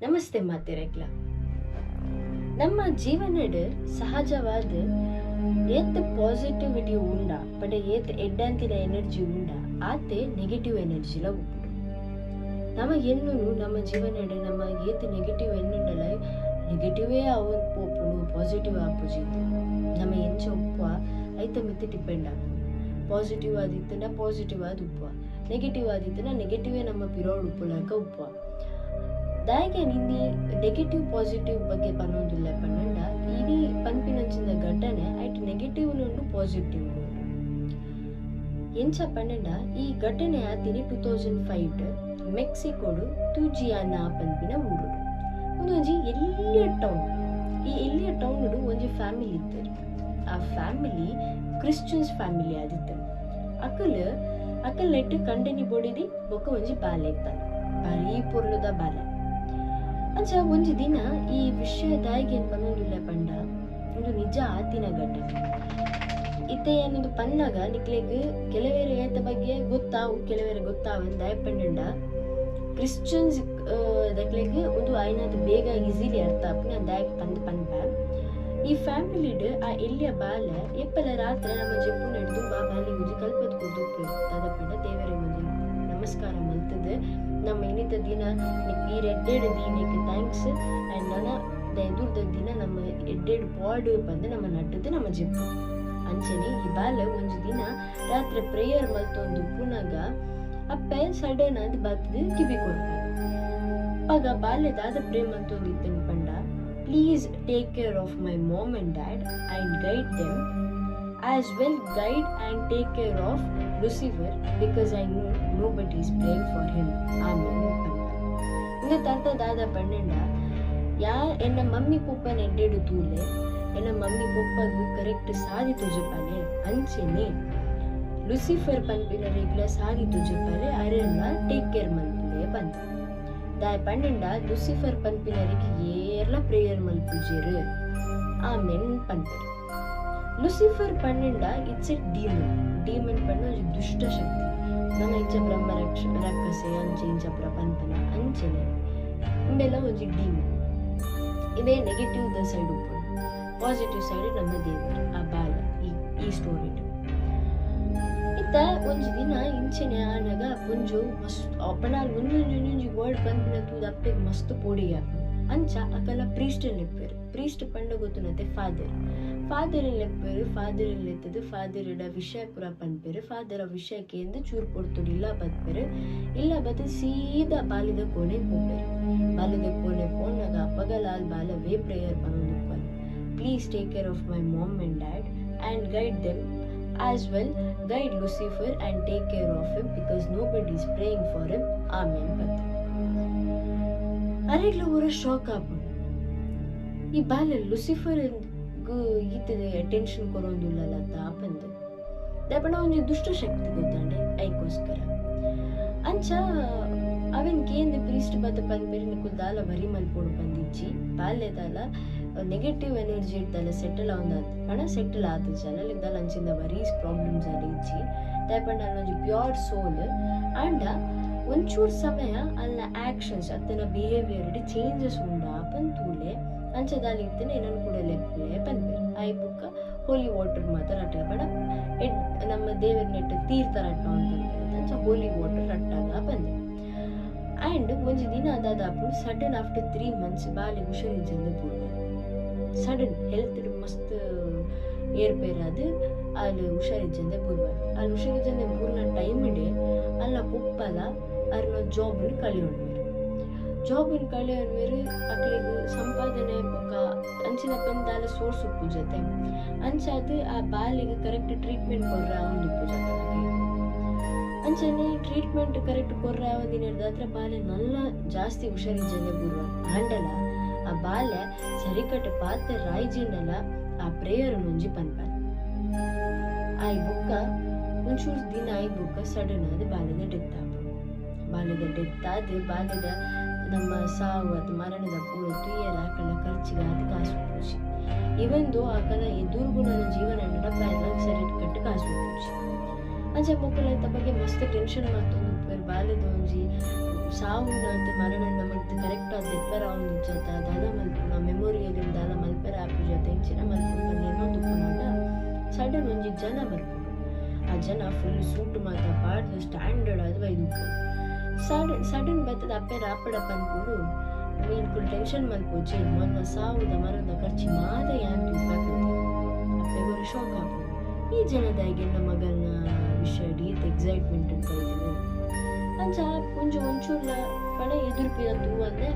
ನಮಸ್ತೆ ಮಾತೆರೆಗ್ಲ. ನಮ್ಮ ಜೀವನಡ್ ಸಹಜವಾದ ಏತ್ ಪಾಸಿಟಿವಿಟಿ ಉಂಡ ಪಂಡ ಏತ್ ಎಡ್ಡಂತಿನ ಎನರ್ಜಿ ಉಂಡ ಆತೆ ನೆಗೆಟಿವ್ ಎನರ್ಜಿಲ ಉಪ್ಪುಡು. ನಮ ಎನ್ನು ನಮ್ಮ ಜೀವನಡ್ ನಮ್ಮ ಏತ್ ನೆಗೆಟಿವ್ ಎನ್ನುಂಡಲ ನೆಗೆಟಿವೇ ಅವನ್ ಪೋಪುಡು ಪಾಸಿಟಿವ್ ಆಪುಜಿ ನಮ್ಮ ಎಂಚ ಉಪ್ಪ ಐತ ಮಿತ್ತಿ ಡಿಪೆಂಡ್ ಆಪು. ಪಾಸಿಟಿವ್ ಆದಿತ್ತನ ಪಾಸಿಟಿವ್ ಆದ ಉಪ್ಪ, ನೆಗೆಟಿವ್ ಆದಿತ್ತನ ನೆಗೆಟಿವೇ ನಮ್ಮ ಪಿರೋಡ್ ಉಪ್ಪುಲಕ ಉಪ್ಪ. ದಾಯಿಗೆ ನಿನ್ನಿ ನೆಗೆಟಿವ್ ಪಾಸಿಟಿವ್ ಬಗ್ಗೆ ಪನ್ನೊಂದಿಲ್ಲ ಪನ್ನಂಡ ಇಡೀ ಪನ್ಪಿನಂಚಿನ ಘಟನೆ ಐಟ್ ನೆಗೆಟಿವ್ నుండి ಪಾಸಿಟಿವ್ ಎಂಚ ಪನ್ನಂಡ ಈ ಘಟನೆ ಆತಿನಿ 2005 ಮೆಕ್ಸಿಕೋಡು ತುಜಿಯಾನ ಪನ್ಪಿನ ಊರು ಒಂದೊಂಜಿ ಎಲ್ಲಿಯ ಟೌನ್. ಈ ಎಲ್ಲಿಯ ಟೌನ್ ಒಂಜಿ ಫ್ಯಾಮಿಲಿ ಇತ್ತು. ಆ ಫ್ಯಾಮಿಲಿ ಕ್ರಿಶ್ಚಿಯನ್ಸ್ ಫ್ಯಾಮಿಲಿ ಆದಿತ್ತು. ಅಕಲ್ ನೆಟ್ಟು ಕಂಡನಿ ಬೋಡಿದಿ ಬೊಕ್ಕ ಒಂಜಿ ಬಾಲೆ ಇತ್ತಾನೆ, ಭಾರಿ ಪೊರ್ಲುದ ಬಾಲೆ. ಅಂಚ ಒಂಜಿ ದಿನ ಈ ವಿಷಯದಾಯಿಗೆ ಏನ್ ಪನ್ನೊಂದಿಲ್ಲ ಪಂಡ ಒಂದು ನಿಜ ಆತಿನ ಘಟನೆ ಇತ್ತೆ ಏನೊಂದು ಪನ್ನಗ ನಿಕ್ಲೆಗ್ ಕೆಲವೇರೆ ಏತ ಬಗ್ಗೆ ಗೊತ್ತಾವು ಕೆಲವೇರೆ ಗೊತ್ತಾವಂದ ಪಂಡ ಕ್ರಿಶ್ಚಿಯನ್ಸ್ ದಕ್ಲೆಗ್ ಒಂದು ಐನದು ಬೇಗ ಈಸಿಲಿ ಅರ್ಥ ಆಪುನ ದಾಯಕ್ ಪನ್ಪ ಈ ಫ್ಯಾಮಿಲಿಡ್ ಆ ಎಲ್ಲಿಯ ಬಾಲ ಎಪ್ಪಲ ರಾತ್ರಿ ನಮ್ಮ ಜಪ್ಪು ನಡೆದು ಆ ಬಾಲಿ ಗುಜಿ ಕಲ್ಪದ್ ಕೊದ್ದು ಅದ ಪಂಡ ದೇವರೇ ಮುಂಜಿ ನಮಸ್ಕಾರ ಮಲ್ತದ ನಮ್ಮ ಇನ್ನಿತ ದಿನ ಈ ಎಡ್ಡೆಡ್ ದೀನಕ್ಕೆ ಥ್ಯಾಂಕ್ಸ್ ಆ್ಯಂಡ್ ನನ್ನ ಎದುರ್ದ ದಿನ ನಮ್ಮ ಎಡ್ಡೆಡ್ ಪಾಡ್ ಬಂದು ನಮ್ಮ ನಟ್ಟದು ನಮ್ಮ ಜಪ್ಪು ಅಂಚನೆ ಈ ಬಾಲ ಒಂಜು ದಿನ ರಾತ್ರಿ ಪ್ರೇಯರ್ ಮಲ್ತೊಂದು ಪುನಗ ಅಪ್ಪ ಸಡನ್ ಅದು ಬರ್ತದ ಕಿವಿ ಕೊಡ್ತಾರೆ. ಆಗ ಬಾಲ್ಯದಾದ ಪ್ರೇಮ ಮಲ್ತೊಂದು ಇತ್ತನ್ ಪಂಡ please take care of my mom and dad and guide them as well guide and take care of Lucifer because I know nobody is praying for him. Amen. ಇಂದ ತಂತ ದಾದ ಪನ್ನಂಡ ಎನ್ನ ಮಮ್ಮಿ ಪೊಪ್ಪನ ಎಡ್ಡೆಡು ತೂಲೆ ಎನ್ನ ಮಮ್ಮಿ ಪೊಪ್ಪಗು ಕರೆಕ್ಟ್ ಸಾದಿ ತುಜಪಾಲೆ ಅಂಚೆನೆ ಲುಸಿಫರ್ ಪನ್ಪಿನ ರೆಗ್ಲ ಸಾದಿ ತುಜಪಾಲೆ ಅರೆಲ್ಲ ಟೇಕ್ ಕೇರ್ ಮಲ್ಪುಲೆ ಬಂದ ದಾಯ ಪನ್ನಂಡ ಲುಸಿಫರ್ ಪನ್ಪಿನರಿಗೆ ಏರ್ಲ ಪ್ರೇಯರ್ ಮಲ್ಪುಜೆರು ಆಮೆನ್ ಪನ್ಪರು. ಲುಸಿಫರ್ ಪನ್ನಂಡ ಇಟ್ಸ್ ಎ ಡೀಮನ್ ಪನ್ನ ಒಂದು ದುಷ್ಟ ಶಕ್ತಿ. ನಮ್ಮ ಇಂಚ ಬ್ರಹ್ಮ ರಕ್ಕಸೆ ಅಂಚೆ ಇಂಚ ಪ್ರಪಂಚನ ಅಂಚೆನೆ ಇಂಬೆಲ್ಲ ಒಂದು ಡೀಮನ್. ಇವೇ ನೆಗೆಟಿವ್ ದ ಸೈಡ್ ಉಪ್ಪು, ಪಾಸಿಟಿವ್ ಸೈಡ್ ನಮ್ಮ ದೇವರು ಆ ಬಾಲ ಈ ಸ್ಟೋರಿ ಇತ್ತ ಒಂಜಿ ದಿನ ಇಂಚೆನೆ ಆನಾಗ ಒಂಜು ಮಸ್ತ್ ಅಪ್ಪನಾಲ್ ಒಂದೊಂಜಿ ವರ್ಡ್ ಪನ್ಪಿನ ತೂದ ಅಪ್ಪೆಗೆ ಮಸ್ತ್ ಪೋಡಿಗೆ ಅಂಚ ಅಕಲ ಪ್ರೀಸ್ಟ್ ಲೆಪ್ಪೇರು. ಪ್ರೀಸ್ಟ್ ಪಂಡ ಗೊತ್ತುನತ್ತೆ ಫಾದರ್ ಲೆಪ್ಪೇರು. ಫಾದರ್ ಎತ್ತದು ಫಾದರ್ ವಿಷಯ ಪುರ ಪನ್ಪೇರು. ಫಾದರ್ ಆ ವಿಷಯಕ್ಕೆ ಎಂದು ಚೂರು ಕೊಡ್ತುಡು ಇಲ್ಲ ಬತ್ಪೇರು. ಇಲ್ಲ ಬತ್ತು ಸೀದಾ ಬಾಲ್ಯದ ಕೋಣೆ ಪೋಪೇರು. ಬಾಲ್ಯದ ಕೋಣೆ ಪೋನಾಗ ಅಪ್ಪಗಲಾಲ್ ಬಾಲವೇ ಪ್ರೇಯರ್ ಪನ್ನೊಂದು please take care of my mom and dad and guide them as well guide Lucifer and take care of him because nobody is praying for him. Amen. ಪತ್ತ ಅರೆಗ್ಲ ಊರ ಶಾಕ್ ಆಪು. ಈ ಬಾಲ ಲುಸಿಫರ್ ಈತದ ಅಟೆನ್ಷನ್ ಕೊರೊಂದುಲ್ಲಲ್ಲ ತಾಪಂದು ದಪಣ ಒಂಜಿ ದುಷ್ಟ ಶಕ್ತಿ ಗೊತ್ತಾಂಡೆ ಐಕೋಸ್ಕರ ಅಂಚ ಅವನ್ ಕೇಂದ್ರ ಪ್ರೀಸ್ಟ್ ಬತ್ತ ಪನ್ಪೇರಿ ನಿಕುಲ್ ದಾಲ ವರಿ ಮಲ್ಪೋಡು ಬಂದಿಚ್ಚಿ ಬಾಲ್ಯದಾಲ ನೆಗೆಟಿವ್ ಎನರ್ಜಿ ಇಡ್ದಲ್ಲ ಸೆಟಲ್ ಪಣ ಸೆಟಲ್ ಆತಜಲ್ಲ ಲಿಗ್ದಲ್ಲ ಅಂಚಿಂದ ವರೀಸ್ ಪ್ರಾಬ್ಲಮ್ಸ್ ಅಲ್ಲಿ ಇಚ್ಚಿ ದಯಪಂಡ ಅಲ್ಲೊಂಜಿ ಪ್ಯೂರ್ ಸೋಲ್ ಅಂಡ ಒಂಚೂರು ಸಮಯ ಅಲ್ಲ ಆಕ್ಷನ್ಸ್ ಅತ್ತನ ಬಿಹೇವಿಯರ್ ಚೇಂಜಸ್ ಉಂಡ ಪಂತೂಲೆ ಅಂಚದಾಲಿ ಇತ್ತನೆ ಏನನ್ನು ಕೂಡ ಲೆಪ್ಪಲೆ ಪನ್ಪೇರು. ಐ ಬುಕ್ಕ ಹೋಲಿ ವಾಟರ್ ಮಾತ್ರ ರಟ್ಟ ಪಡ ನಮ್ಮ ದೇವರ ನೆಟ್ಟು ತೀರ್ಥ ರಟ್ಟ ಅಂತ ಅಂಚ ಹೋಲಿ ವಾಟರ್ ರಟ್ಟಾಗ ಬಂದೆ. ಆ್ಯಂಡ್ ಒಂಜಿ ದಿನ ಅದಾದಪ್ಪು ಸಡನ್ ಆಫ್ಟರ್ 3 months ಬಾಲಿಗೆ ಹುಷಾರಿಜ್ಜಂದೆ ಪೂರ್ಣ ಸಡನ್ ಹೆಲ್ತ್ ಮಸ್ತ್ ಏರ್ಪೇರಾದು ಅಲ್ಲಿ ಹುಷಾರಿಜ್ಜಂದೆ ಪೂರ್ವ ಅಲ್ಲಿ ಹುಷಾರಿಜ್ಜಂದೆ ಪೂರ್ಣ ಟೈಮ್ ಇಡೇ ಅಲ್ಲ ಪುಪ್ಪಲ ಅರ್ನ ಜಾಬನ್ನು ಕಳಿಯೋನ್ವೇರು ಅಕ್ಲಿಗೆ ಸಂಪಾದನೆ ಪಕ್ಕ ಅಂಚಿನ ಬಂದಾಲ ಸೋರ್ಸ್ ಉಪ್ಪು ಜೊತೆ ಅಂಚಾದು ಆ ಬಾಲಿಗೆ ಕರೆಕ್ಟ್ ಟ್ರೀಟ್ಮೆಂಟ್ ಕೊರ್ರ ಒಂದು ಉಪ್ಪು ಜೊತೆ ಅಂಚನೆ ಟ್ರೀಟ್ಮೆಂಟ್ ಕರೆಕ್ಟ್ ಕೊರ್ರ ದಿನ ಹತ್ರ ಬಾಲೆ ನಲ್ಲ ಜಾಸ್ತಿ ಹುಷಾರಿಜ್ಜಂದೆ ಪೂರ್ವ ಆಂಡಲ ಆ ಬಾಲೆ ಸರಿಕಟ್ಟು ಪಾತ್ರ ರಾಯ್ಜಿಂಡಲ ಆ ಪ್ರೇಯರ್ ಒಂಜಿ ಪನ್ಪ ಆಯ್ ಬುಕ್ಕ ಒಂಚೂರು ದಿನ ಆಯ್ ಬುಕ್ಕ ಸಡನ್ ಆದ ಬಾಲ್ಯದ ಡೆತ್ ಆದ ಬಾಲ್ಯದ ನಮ್ಮ ಸಾವು ಅದು ಮರಣದ ಪೂರ ತುಯ್ಯರ ಆಕಳ ಖರ್ಚಿಗೆ ಅದು ಕಾಸು ಪೂಜಿ ಇವಂದು ಆಕಳ ಎದುರ್ಗು ನನ್ನ ಜೀವನ ನಡಪಾಯಲ್ಲ ಸರಿ ಕಟ್ಟು ಕಾಸು ಪೂಜಿ ಅಂಚ ಮಕ್ಕಳ ಬಗ್ಗೆ ಮಸ್ತ್ ಟೆನ್ಷನ್ ಮಾಡ್ತೊಂದು ಬಾಲ್ಯದ ಒಂಜಿ ಸಾವು ಅಂತ ಮರಣ ನಮಗೆ ಕರೆಕ್ಟ್ ಆದ ದೆಪ್ಪರ ಅವನು ಜೊತೆ ದಾದ ಮಲ್ಪುನ ಮೆಮೊರಿಯಲ್ಲಿ ದಾದ ಮಲ್ಪೆರ ಆಪಿ ಜೊತೆ ಇಂಚಿನ ಮಲ್ಪುನ ಏನೋ ದುಃಖನಾಗ ಸಡನ್ ಒಂಜಿ ಜನ ಬರ್ಪು ಆ ಜನ ಫುಲ್ ಸೂಟ್ ಮಾತ ಪಾಡ್ದು ಸ್ಟ್ಯಾಂಡರ್ಡ್ ಅದು ಬೈದುಪ್ಪು ಸಡನ್ ಬತ್ತದ ಅಪ್ಪೆ ರಾಪಡ ಪನ್ಪುಡು ನೀನು ಫುಲ್ ಟೆನ್ಷನ್ ಮಲ್ಪೋಚಿ ಮೊನ್ನ ಸಾವುದ ಮರದ ಖರ್ಚು ಮಾದ ಯಾನ್ ಅಪ್ಪೆ ಒಂದು ಶಾಕ್ ಹಾಕು ಈ ಜನದಾಗೆ ನಮ್ಮ ಮಗನ ವಿಷಯ ಈತ ಎಕ್ಸೈಟ್ಮೆಂಟ್ ಅಂತ ಕಳಿತೀವಿ ಅಂಚ ಒಂಚೂರ್ಲ ಪಣ ಎದುರ್ಪಿದ ತೂವಲ್ದೆ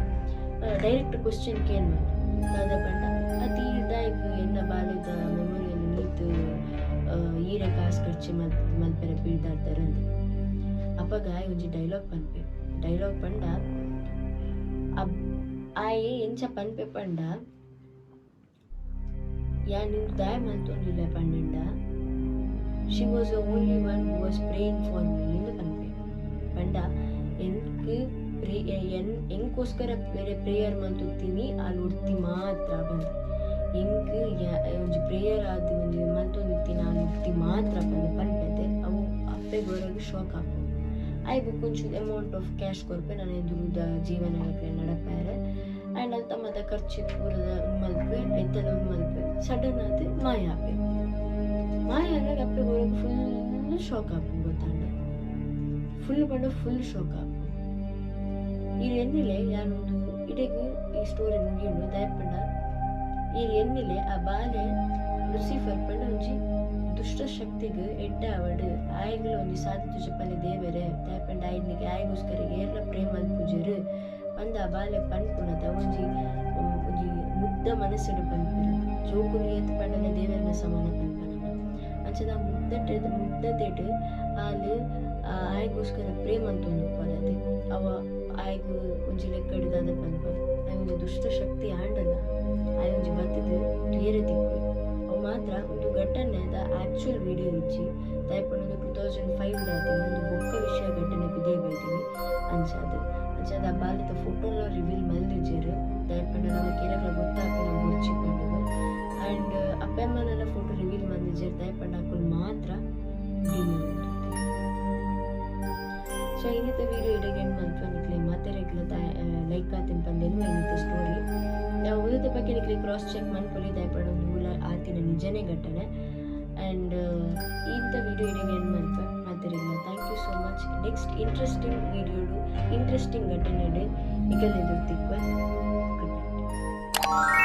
ಡೈರೆಕ್ಟ್ ಕ್ವಶನ್ ಕೇನ್ ದಾದ ಪಂಡ ಅತಿ ಇದಾಯ್ತು ಎನ್ನ ಬಾಲ್ಯದ ಮೆಮೊರಿಯಲ್ಲಿ ನೀತು ಈರೆ ಕಾಸು ಖರ್ಚು ಮಲ್ಪೆರ ಬೀಳ್ದಾಡ್ತಾರಂತೆ ಅಪ್ಪಗ ಒಂಜಿ ಡೈಲಾಗ್ ಪಂಡ ಆಯೆ ಎಂಚ ಪನ್ಪೆ ಪಂಡ ಯಾ ನೀವು ದಾಯ ಮಲ್ತೊಂದಿಲ್ಲ ಪಂಡ she was the only one who was praying for me ಎಂದು ಪನ್ಪೆ ಪಂಡ ಎಂಕೋಸ್ಕರ ಬೇರೆ ಪ್ರೇಯರ್ ಮಲ್ತೊತ್ತೀನಿ ಅಲ್ಲಿ ಉಡ್ತಿ ಮಾತ್ರ ಬಂದು ಒಂಜಿ ಪ್ರೇಯರ್ ಆದ ಒಂದು ಮಲ್ತೊಂದಿತ್ತೀನಿ ಅಲ್ಲಿ ಉಡ್ತಿ ಮಾತ್ರ ಬಂದು ಪನ್ಪೆದೆ ಅವು ಅಪ್ಪೆಗೆ ಹೊರಗೆ ಶಾಕ್ ಹಾಕು ಆಯ್ತು ಕೊಂಚೂರು ಅಮೌಂಟ್ ಆಫ್ ಕ್ಯಾಶ್ ಕೊರ್ಪೆ ನಾನು ಎದುರುದ ಜೀವನ ನಡಪಾರೆ ಆ್ಯಂಡ್ ಅಂತ ಮತ್ತೆ ಖರ್ಚು ಪೂರದ ಮಲ್ಪೆ ಐತಲ್ಲ ಮಲ್ಪೆ ಸಡನ್ ಆದ ಮಾಯ ಆದಾಗ ಅಪ್ಪೆ ಹೊರಗೆ ಫುಲ್ ಶಾಕ್ ಹಾಕು ಗೊತ್ತಾಂಡ ಫುಲ್ ಶಾಕ್ ಹಾಕು ಈ ಎನ್ನಿಲೆ ಯಾನೊಂದು ಇಡೆಗೂ ಈ ಸ್ಟೋರಿ ಮುಗಿಯುಂಡು ದಯಪಂಡ ಈ ಎನ್ನಿಲೆ ಆ ಬಾಲೆ ಲುಸಿಫರ್ ಪಂಡ ಒಂಜಿ ದುಷ್ಟ ಶಕ್ತಿಗೆ ಎಡ್ಡ ಅವಡು ಆಯ್ಗಳ ಒಂಜಿ ಸಾಧಿತು ಚಪ್ಪಲೆ ದೇವರೇ ದಯಪಂಡ ಆಯ್ನಿಗೆ ಆಯ್ಗೋಸ್ಕರ ಏರ್ಲ ಪ್ರೇಮ ಪೂಜರು ಅಂದ ಆ ಬಾಲೆ ಪನ್ಪುನದ ಒಂಜಿ ಮುದ್ದ ಮನಸ್ಸಿಡು ಪನ್ಪುರು ಜೋಕುಲು ಏತ್ ಪಂಡನೆ ದೇವರನ ಸಮಾನ ಪನ್ಪನ ಅಂಚದ ಮುದ್ದತೆಡ್ ಆಲು ಆಯ್ಗೋಸ್ಕರ ಪ್ರೇಮ ಅಂತ ಒಂದು ಪದದೆ ಅವ ಆಯ್ಗು ಒಂಜಿ ಲೆಕ್ಕಡು ದಾದ ಪನ್ಪ ಒಂದು ದುಷ್ಟ ಶಕ್ತಿ ಆಂಡಲ್ಲ ಆಯ್ ಒಂಜಿ ಬತ್ತದು ಏರೆ ತಿಕ್ಕು ಅವು ಮಾತ್ರ ಒಂದು ಘಟನೆದ ಆಕ್ಚುಯಲ್ ವಿಡಿಯೋ ಇಚ್ಚಿ ದಯಪಣ್ಣದು 2005 ಒಂದು ಬೊಕ್ಕ ವಿಷಯ ಘಟನೆ ಬಿದೇ ಬೇಟಿವಿ ಅಂಚಾದ ಆ ಬಾಲ್ಯದ ಫೋಟೋಲ ರಿವೀಲ್ ಮಲ್ದಿಜರು ದಯಪಣ್ಣ ನಮ್ಮ ಕೆರೆಗಳ ಗೊತ್ತಾಗಿ ನಾವು ಮುಚ್ಚಿಕೊಂಡವು ಆ್ಯಂಡ್ ಅಪ್ಪಮ್ಮನೆಲ್ಲ ಫೋಟೋ ರಿವೀಲ್ ಮಲ್ದಿಜರು ದಯಪಣ್ಣ ಹಾಕೊಂಡು ಮಾತ್ರ ಸೊ ಇನ್ನಿತ ವಿಡಿಯೋ ಇಡಗೆ ಏನು ಮಲ್ತು ನಿಕ್ಲೆ ಮತ್ತೆ ಲೈಕ್ ಆತಿನ ಪಂದೇನು ಇನ್ನಿತ ಸ್ಟೋರಿ ನಾವು ಉಳಿದ ಬಗ್ಗೆ ನಿಕ್ಲೆ ಕ್ರಾಸ್ ಚೆಕ್ ಮಾಡ್ಕೊಳ್ಳಿ ದಯಪಡ ಒಂದು ಮೂಲ ಆತಿನ ನಿಜನೇ ಘಟನೆ ಆ್ಯಂಡ್ ಇಂಥ ವಿಡಿಯೋ ಇಡಗೆ ಏನು ಮಲ್ತು ಮತ್ತೆ thank you so much next interesting ವಿಡಿಯೋಡು ಇಂಟ್ರೆಸ್ಟಿಂಗ್ ಘಟನೆ ಈಗಲೇ ಎದುರ್ತಿಕ್ವೆ ಗುಡ್ ನೈಟ್.